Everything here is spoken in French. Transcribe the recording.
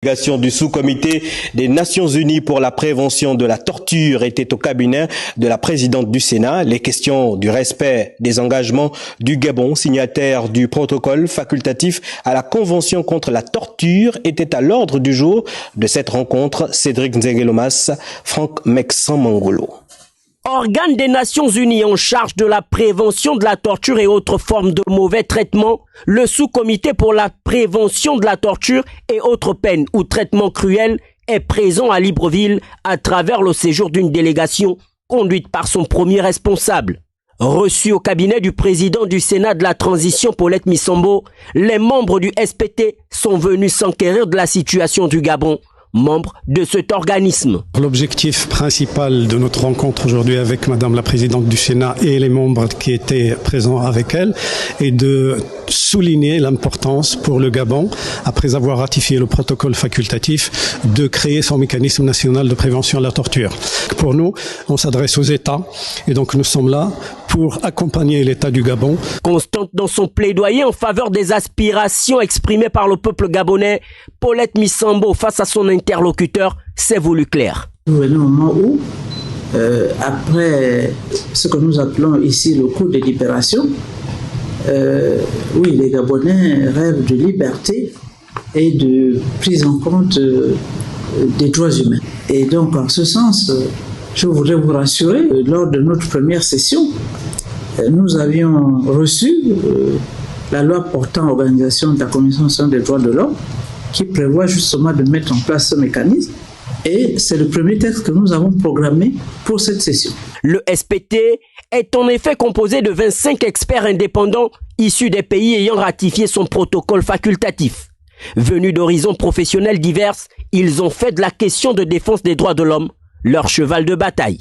La délégation du sous-comité des Nations Unies pour la prévention de la torture était au cabinet de la présidente du Sénat. Les questions du respect des engagements du Gabon, signataire du protocole facultatif à la Convention contre la torture, étaient à l'ordre du jour de cette rencontre. Cédric Nzengelomas, Franck Mexan Mangolo. Organe des Nations Unies en charge de la prévention de la torture et autres formes de mauvais traitements, le sous-comité pour la prévention de la torture et autres peines ou traitements cruels est présent à Libreville à travers le séjour d'une délégation conduite par son premier responsable. Reçu au cabinet du président du Sénat de la transition, Paulette Missambo, les membres du SPT sont venus s'enquérir de la situation du Gabon, membre de cet organisme. L'objectif principal de notre rencontre aujourd'hui avec Madame la Présidente du Sénat et les membres qui étaient présents avec elle est de souligner l'importance pour le Gabon, après avoir ratifié le protocole facultatif, de créer son mécanisme national de prévention de la torture. Pour nous, on s'adresse aux États et donc nous sommes là pour accompagner l'État du Gabon. Constante dans son plaidoyer en faveur des aspirations exprimées par le peuple gabonais, Paulette Missambo, face à son interlocuteur, s'est voulu clair. Nous venons au moment où, après ce que nous appelons ici le coup de libération, oui, les Gabonais rêvent de liberté et de prise en compte des droits humains. Et donc, en ce sens, je voudrais vous rassurer, lors de notre première session, nous avions reçu la loi portant organisation de la Commission nationale des droits de l'homme qui prévoit justement de mettre en place ce mécanisme. Et c'est le premier texte que nous avons programmé pour cette session. Le SPT est en effet composé de 25 experts indépendants issus des pays ayant ratifié son protocole facultatif. Venus d'horizons professionnels divers, ils ont fait de la question de défense des droits de l'homme leur cheval de bataille.